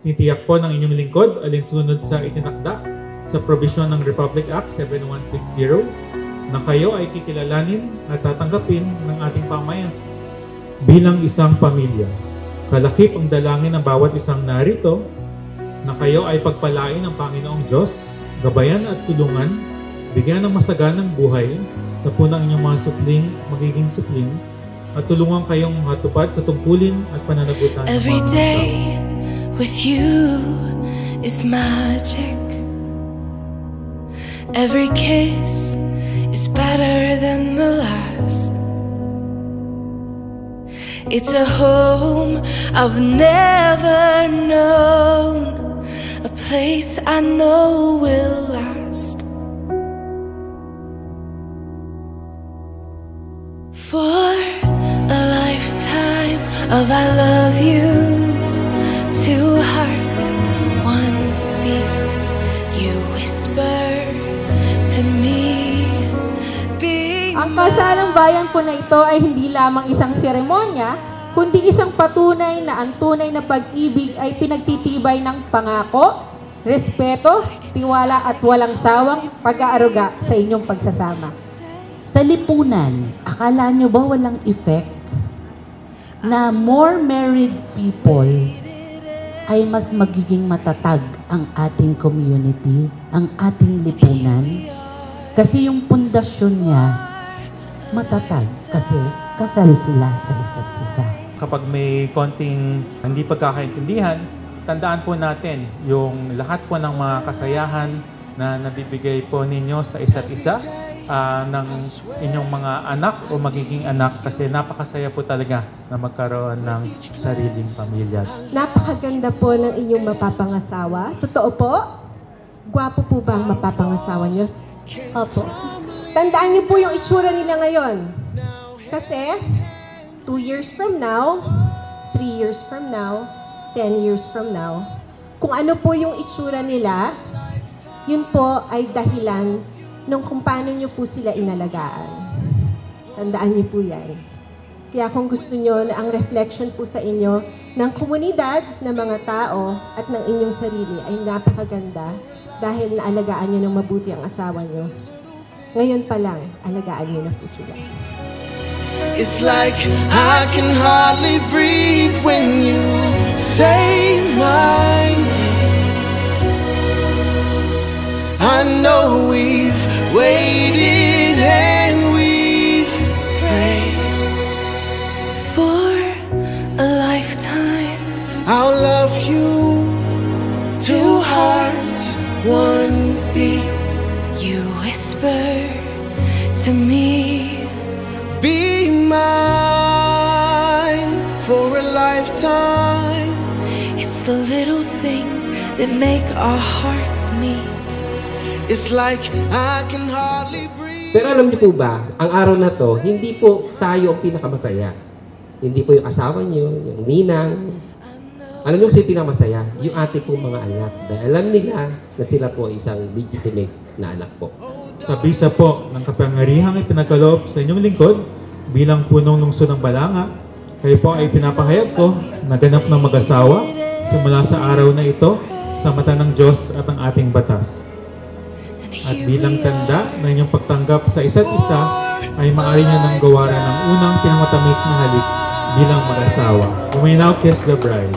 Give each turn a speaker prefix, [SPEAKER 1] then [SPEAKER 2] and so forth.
[SPEAKER 1] Titiyak po ng inyong lingkod alinsunod sa itinakda sa probisyon ng Republic Act 7160 na kayo ay kikilalanin at tatanggapin ng ating pamayan bilang isang pamilya. Kalakip ang dalangin ng bawat isang narito na kayo ay pagpalain ng Panginoong Diyos, gabayan at tulungan, bigyan ng masaganang buhay sa punang inyong mga magiging supling, at tulungan kayong matupad sa tungkulin at pananagutan ng mga
[SPEAKER 2] Every day with you is magic. Every kiss is better than the last. It's a home I've never known, a place I know will last. For a lifetime of I love yous, two hearts, one beat, you whisper to me, be
[SPEAKER 3] Ang kasalang bayan po na ito ay hindi lamang isang seremonya, kundi isang patunay na ang tunay na pag-ibig ay pinagtitibay ng pangako, respeto, tiwala at walang sawang pag-aaruga sa inyong pagsasama.
[SPEAKER 4] Sa lipunan, akala nyo ba walang effect na more married people ay mas magiging matatag ang ating community, ang ating lipunan? Kasi yung pundasyon niya matatag kasi kasal sila sa isa't isa.
[SPEAKER 1] Kapag may konting hindi pagkakaintindihan, tandaan po natin yung lahat po ng mga kasayahan na nabibigay po ninyo sa isa't isa ng inyong mga anak o magiging anak, kasi napakasaya po talaga na magkaroon ng sariling pamilya.
[SPEAKER 5] Napakaganda po ng inyong mapapangasawa. Totoo po? Gwapo po ba ang mapapangasawa niyo?
[SPEAKER 3] Opo.
[SPEAKER 5] Tandaan niyo po yung itsura nila ngayon. Kasi 2 years from now, 3 years from now, 10 years from now, kung ano po yung itsura nila, yun po ay dahilan nung kung paano nyo po sila inalagaan. Tandaan niyo po yan. Kaya kung gusto nyo na ang reflection po sa inyo ng komunidad, ng mga tao, at ng inyong sarili ay napakaganda dahil naalagaan nyo ng mabuti ang asawa nyo. Ngayon pa lang, alagaan nyo na po sila.
[SPEAKER 2] It's like I can hardly breathe when you say my name. I know we've waited and we've prayed for a lifetime. I'll love you, two hearts, one beat. You whisper to me, be mine for a lifetime. It's the little things that make our hearts meet. It's like I can hardly breathe.
[SPEAKER 6] Pero alam niyo po ba, ang araw na to, hindi po tayo ang pinakamasaya. Hindi po yung asawa niyo, yung ninang. Alam niyo kasi pinakamasaya, yung ate pong mga anak. Dahil alam nila na sila po isang legitimate na anak po.
[SPEAKER 1] Sa bisa po ng kapangyarihang ipinagkaloob sa inyong lingkod bilang punong lungsod ng Balanga, kayo po ay pinapahayag ko na ganap ng mag-asawa simula sa araw na ito sa mata ng Diyos at ang ating batas. At bilang tanda na inyong pagtanggap sa isa't isa, ay maaari niyo nang gawaran ng unang pinamatamis na halik bilang mag-asawa. You may now kiss the bride.